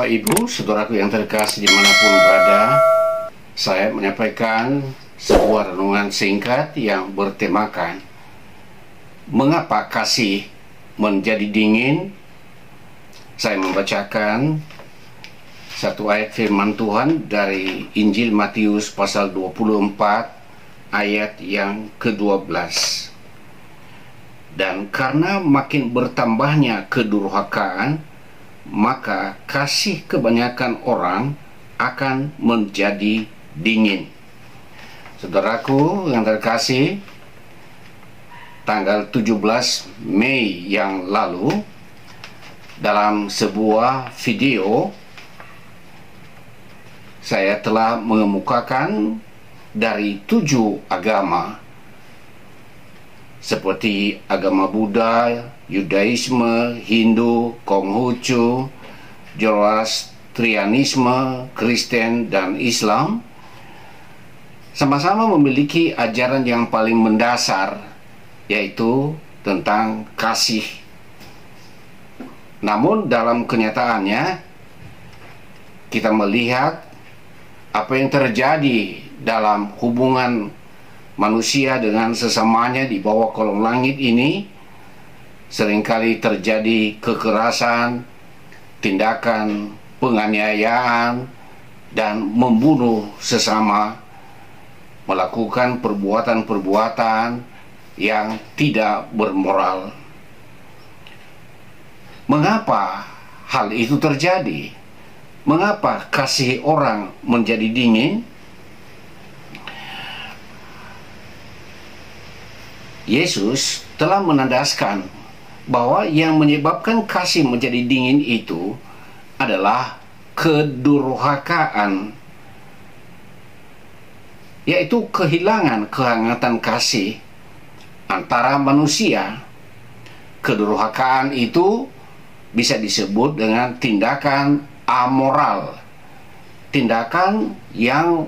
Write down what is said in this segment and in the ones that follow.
Bapak Ibu, saudaraku yang terkasih dimanapun berada, saya menyampaikan sebuah renungan singkat yang bertemakan mengapa kasih menjadi dingin. Saya membacakan satu ayat firman Tuhan dari Injil Matius pasal 24 ayat yang ke-12. Dan karena makin bertambahnya kedurhakaan, maka kasih kebanyakan orang akan menjadi dingin. Saudaraku yang terkasih, tanggal 17 Mei yang lalu, dalam sebuah video, saya telah mengemukakan dari 7 agama seperti agama Buddha, Yudaisme, Hindu, Konghucu, Zoroastrianisme, Kristen, dan Islam sama-sama memiliki ajaran yang paling mendasar, yaitu tentang kasih. Namun dalam kenyataannya kita melihat apa yang terjadi dalam hubungan manusia dengan sesamanya di bawah kolong langit ini. Seringkali terjadi kekerasan, tindakan penganiayaan, dan membunuh sesama, melakukan perbuatan-perbuatan yang tidak bermoral. Mengapa hal itu terjadi? Mengapa kasih orang menjadi dingin? Yesus telah menandaskan bahwa yang menyebabkan kasih menjadi dingin itu adalah kedurhakaan, yaitu kehilangan kehangatan kasih antara manusia. Kedurhakaan itu bisa disebut dengan tindakan amoral, tindakan yang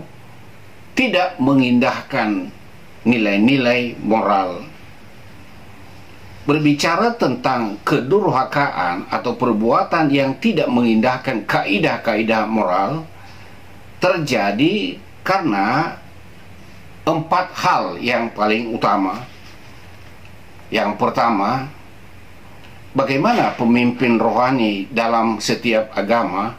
tidak mengindahkan nilai-nilai moral. Berbicara tentang kedurhakaan atau perbuatan yang tidak mengindahkan kaidah-kaidah moral terjadi karena 4 hal yang paling utama. Yang pertama, bagaimana pemimpin rohani dalam setiap agama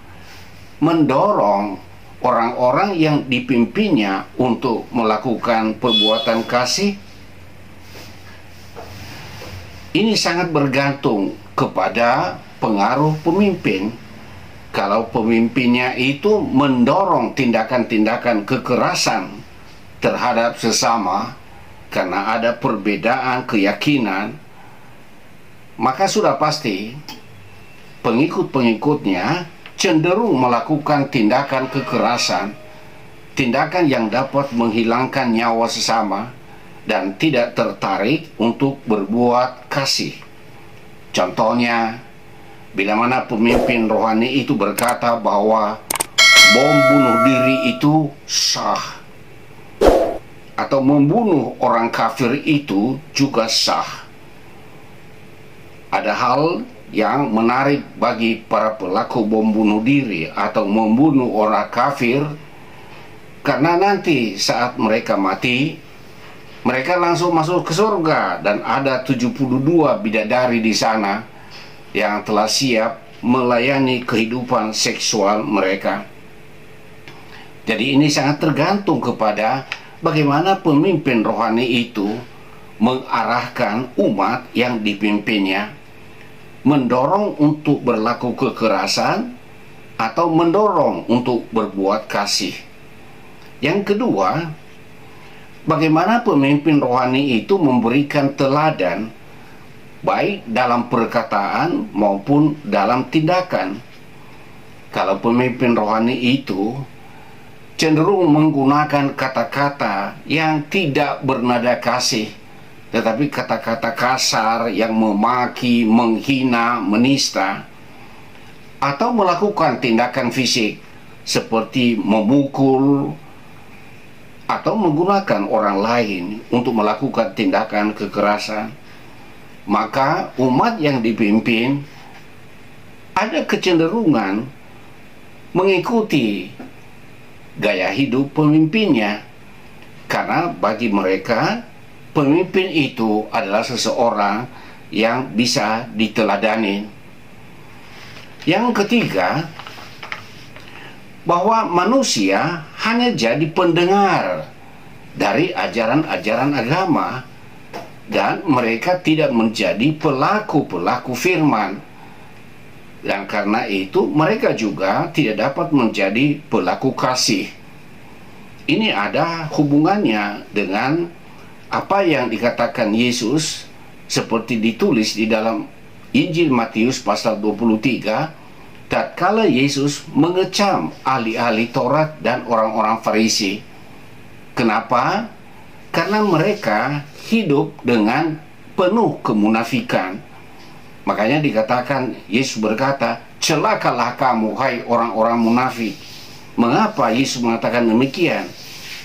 mendorong orang-orang yang dipimpinnya untuk melakukan perbuatan kasih. Ini sangat bergantung kepada pengaruh pemimpin. Kalau pemimpinnya itu mendorong tindakan-tindakan kekerasan terhadap sesama karena ada perbedaan keyakinan, maka sudah pasti pengikut-pengikutnya cenderung melakukan tindakan kekerasan, tindakan yang dapat menghilangkan nyawa sesama, dan tidak tertarik untuk berbuat kasih. Contohnya, bila mana pemimpin rohani itu berkata bahwa bom bunuh diri itu sah, atau membunuh orang kafir itu juga sah. Ada hal yang menarik bagi para pelaku bom bunuh diri atau membunuh orang kafir, karena nanti saat mereka mati, mereka langsung masuk ke surga dan ada 72 bidadari di sana yang telah siap melayani kehidupan seksual mereka. Jadi ini sangat tergantung kepada bagaimana pemimpin rohani itu mengarahkan umat yang dipimpinnya, mendorong untuk berlaku kekerasan atau mendorong untuk berbuat kasih. Yang kedua, bagaimana pemimpin rohani itu memberikan teladan baik dalam perkataan maupun dalam tindakan. Kalau pemimpin rohani itu cenderung menggunakan kata-kata yang tidak bernada kasih, tetapi kata-kata kasar yang memaki, menghina, menista, atau melakukan tindakan fisik seperti memukul atau menggunakan orang lain untuk melakukan tindakan kekerasan, maka umat yang dipimpin ada kecenderungan mengikuti gaya hidup pemimpinnya, karena bagi mereka pemimpin itu adalah seseorang yang bisa diteladani. Yang ketiga, bahwa manusia hanya jadi pendengar dari ajaran-ajaran agama, dan mereka tidak menjadi pelaku-pelaku firman. Dan karena itu mereka juga tidak dapat menjadi pelaku kasih. Ini ada hubungannya dengan apa yang dikatakan Yesus seperti ditulis di dalam Injil Matius pasal 23, tatkala Yesus mengecam ahli-ahli Taurat dan orang-orang Farisi. Kenapa? Karena mereka hidup dengan penuh kemunafikan. Makanya dikatakan, Yesus berkata, celakalah kamu, hai orang-orang munafik. Mengapa Yesus mengatakan demikian?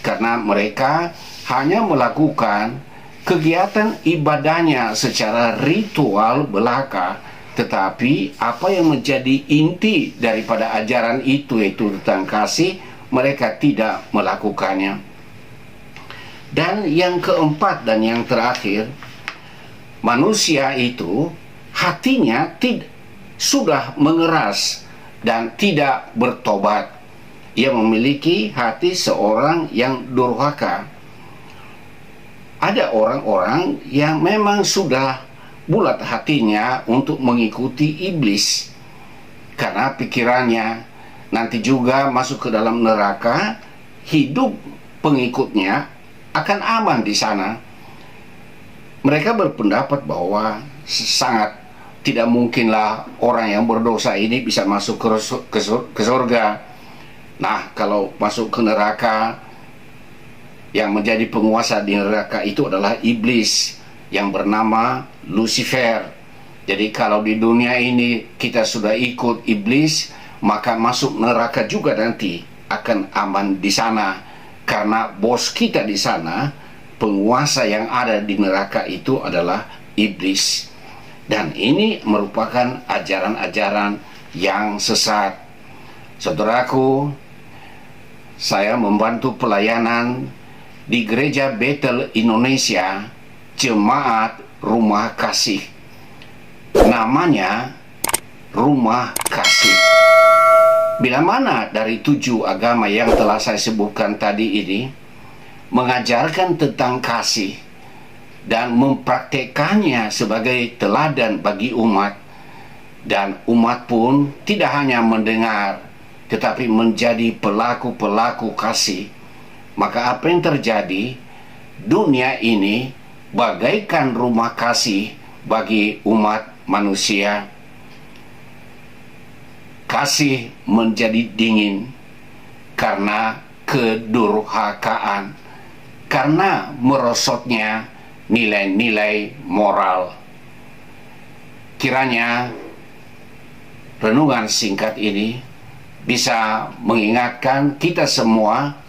Karena mereka hanya melakukan kegiatan ibadahnya secara ritual belaka, tetapi apa yang menjadi inti daripada ajaran itu, yaitu tentang kasih, mereka tidak melakukannya. Dan yang keempat dan yang terakhir, manusia itu hatinya sudah mengeras dan tidak bertobat. Ia memiliki hati seorang yang durhaka. Ada orang-orang yang memang sudah bulat hatinya untuk mengikuti iblis, karena pikirannya nanti juga masuk ke dalam neraka, hidup pengikutnya akan aman di sana. Mereka berpendapat bahwa sangat tidak mungkinlah orang yang berdosa ini bisa masuk ke surga. Nah, kalau masuk ke neraka, yang menjadi penguasa di neraka itu adalah iblis yang bernama Lucifer. Jadi kalau di dunia ini kita sudah ikut iblis, maka masuk neraka juga nanti akan aman di sana, karena bos kita di sana, penguasa yang ada di neraka itu adalah iblis. Dan ini merupakan ajaran-ajaran yang sesat. Saudaraku, saya membantu pelayanan di Gereja Bethel Indonesia, Jemaat Rumah Kasih. Namanya Rumah Kasih. Bila mana dari 7 agama yang telah saya sebutkan tadi ini mengajarkan tentang kasih dan mempraktekannya sebagai teladan bagi umat, dan umat pun tidak hanya mendengar tetapi menjadi pelaku-pelaku kasih, maka apa yang terjadi? Dunia ini bagaikan rumah kasih bagi umat manusia. Kasih menjadi dingin karena kedurhakaan, karena merosotnya nilai-nilai moral. Kiranya renungan singkat ini bisa mengingatkan kita semua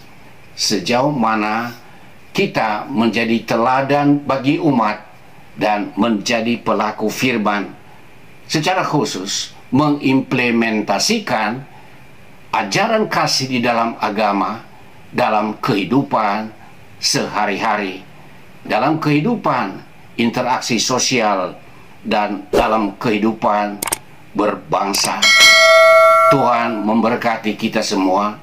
sejauh mana kita menjadi teladan bagi umat dan menjadi pelaku firman, secara khusus mengimplementasikan ajaran kasih di dalam agama, dalam kehidupan sehari-hari, dalam kehidupan interaksi sosial, dan dalam kehidupan berbangsa. Tuhan memberkati kita semua.